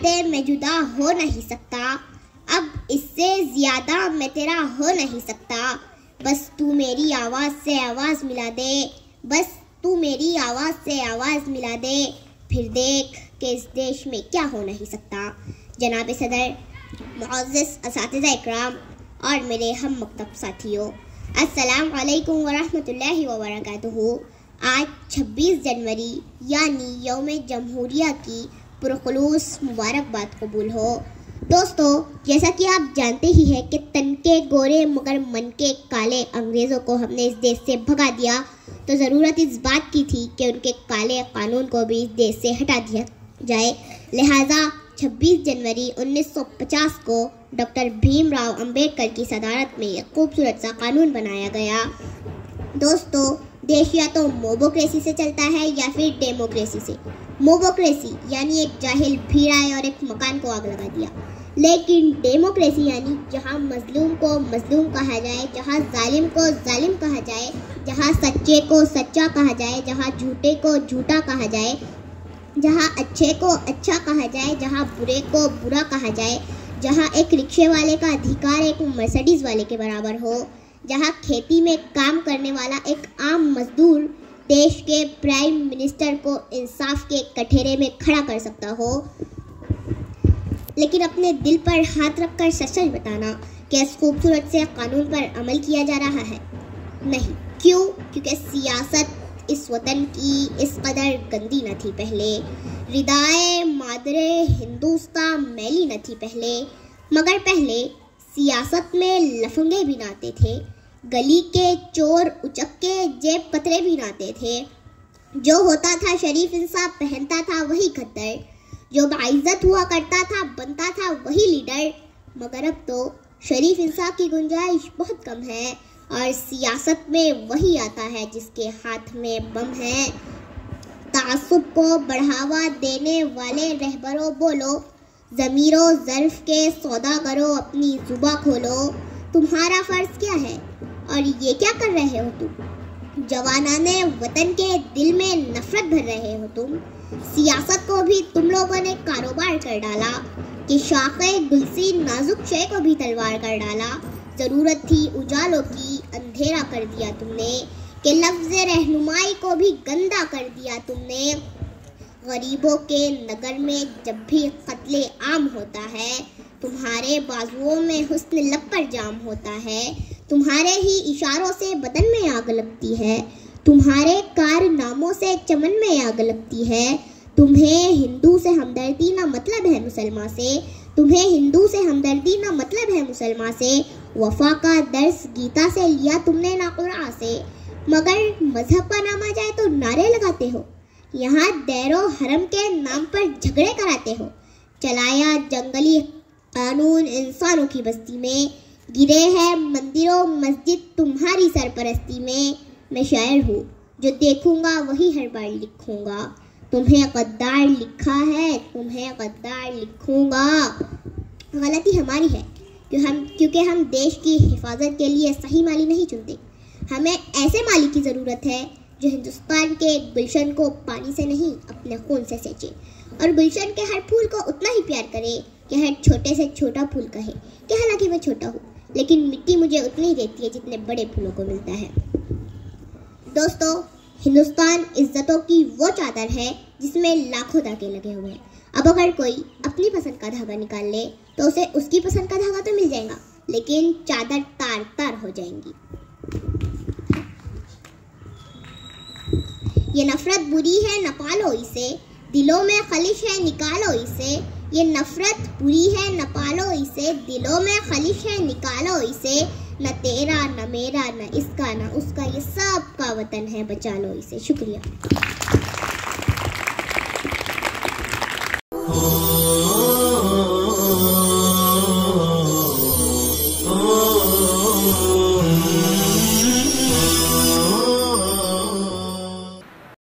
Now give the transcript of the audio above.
कहते मैं जुदा हो नहीं सकता, अब इससे ज्यादा मैं तेरा हो नहीं सकता। बस तू मेरी आवाज़ से आवाज़ मिला दे, बस तू मेरी आवाज़ से आवाज़ मिला दे, फिर देख कि इस देश में क्या हो नहीं सकता। जनाब सदर, मुअज़्ज़ज़ असातिज़ा इकराम और मेरे हम मकतब साथियों, अस्सलाम वालेकुम वरहमतुल्लाहि वबरकातुहू। आज 26 जनवरी यानी यौम जमहूरिया की पुरखुलूस मुबारकबाद कबूल हो। दोस्तों, जैसा कि आप जानते ही हैं कि तन के गोरे मगर मन के काले अंग्रेज़ों को हमने इस देश से भगा दिया, तो ज़रूरत इस बात की थी कि उनके काले कानून को भी इस देश से हटा दिया जाए। लिहाजा 26 जनवरी 1950 को डॉक्टर भीमराव अंबेडकर की सदारत में एक खूबसूरत सा कानून बनाया गया। दोस्तों, देश या तो मोबोक्रेसी से चलता है या फिर डेमोक्रेसी से। मोबोक्रेसी यानी एक जाहिल भीड़ आए और एक मकान को आग लगा दिया, लेकिन डेमोक्रेसी यानी जहां मजलूम को मजलूम कहा जाए, जहां जालिम को जालिम कहा जाए, जहां सच्चे को सच्चा कहा जाए, जहां झूठे को झूठा कहा जाए, जहां अच्छे को अच्छा कहा जाए, जहां बुरे को बुरा कहा जाए, जहां एक रिक्शे वाले का अधिकार एक मर्सिडीज वाले के बराबर हो, जहां खेती में काम करने वाला एक आम मजदूर देश के प्राइम मिनिस्टर को इंसाफ के कठेरे में खड़ा कर सकता हो। लेकिन अपने दिल पर हाथ रखकर सच बताना कि इस खूबसूरत से कानून पर अमल किया जा रहा है? नहीं। क्यों? क्योंकि सियासत इस वतन की इस कदर गंदी न थी पहले, रिदाए मादरे हिंदुस्तान मैली न थी पहले, मगर पहले सियासत में लफंगे भी नाते थे, गली के चोर उचक्के जेब कतरे भी नाते थे। जो होता था शरीफ इंसान पहनता था वही खद्दर, जो बाइज्जत हुआ करता था बनता था वही लीडर। मगर अब तो शरीफ इंसान की गुंजाइश बहुत कम है और सियासत में वही आता है जिसके हाथ में बम है। तासुब को बढ़ावा देने वाले रहबरों बोलो, ज़मीरो ज़र्फ के सौदागरों अपनी जुबा खोलो। तुम्हारा फ़र्ज़ क्या है और ये क्या कर रहे हो तुम? जवानाने वतन के दिल में नफरत भर रहे हो तुम। सियासत को भी तुम लोगों ने कारोबार कर डाला कि शाखे गुलसी नाजुक शे को भी तलवार कर डाला। ज़रूरत थी उजालों की, अंधेरा कर दिया तुमने, कि लफ्ज़ रहनुमाई को भी गंदा कर दिया तुमने। गरीबों के नगर में जब भी कत्ले आम होता है, तुम्हारे बाजुओं में हुस्न लब पर जाम होता है, तुम्हारे ही इशारों से बदन में आग लगती है, तुम्हारे कारनामों से चमन में आग लगती है। तुम्हें हिंदू से हमदर्दी ना मतलब है मुसलमान से, तुम्हें हिंदू से हमदर्दी ना मतलब है मुसलमान से। वफा का दर्स गीता से लिया तुमने ना कुरान से, मगर मजहब का नाम आ जाए तो नारे लगाते हो। यहाँ दैरो हरम के नाम पर झगड़े कराते हो। चलाया जंगली कानून इंसानों की बस्ती में, गिरे हैं मंदिरों मस्जिद तुम्हारी सरपरस्ती में। मैं शायर हूँ, जो देखूंगा वही हर बार लिखूंगा। तुम्हें गद्दार लिखा है, तुम्हें गद्दार लिखूंगा। गलती हमारी है क्योंकि हम देश की हिफाजत के लिए सही माली नहीं चुनते। हमें ऐसे माली की ज़रूरत है जो हिंदुस्तान के गुलशन को पानी से नहीं अपने खून से सेंचे, और गुलशन के हर फूल को उतना ही प्यार करे कि हर छोटे से छोटा फूल कहे कि हालांकि मैं छोटा हूँ, लेकिन मिट्टी मुझे उतनी ही देती है जितने बड़े फूलों को मिलता है। दोस्तों, हिंदुस्तान इज्जतों की वो चादर है जिसमें लाखों धागे लगे हुए हैं। अब अगर कोई अपनी पसंद का धागा निकाल ले तो उसे उसकी पसंद का धागा तो मिल जाएगा, लेकिन चादर तार तार हो जाएंगी। ये नफरत बुरी है न पालो इसे, दिलों में खलिश है निकालो इसे। ये नफरत बुरी है न पालो इसे, दिलों में खलिश है निकालो इसे। न तेरा न मेरा न इसका न उसका, ये सब का वतन है, बचा लो इसे। शुक्रिया।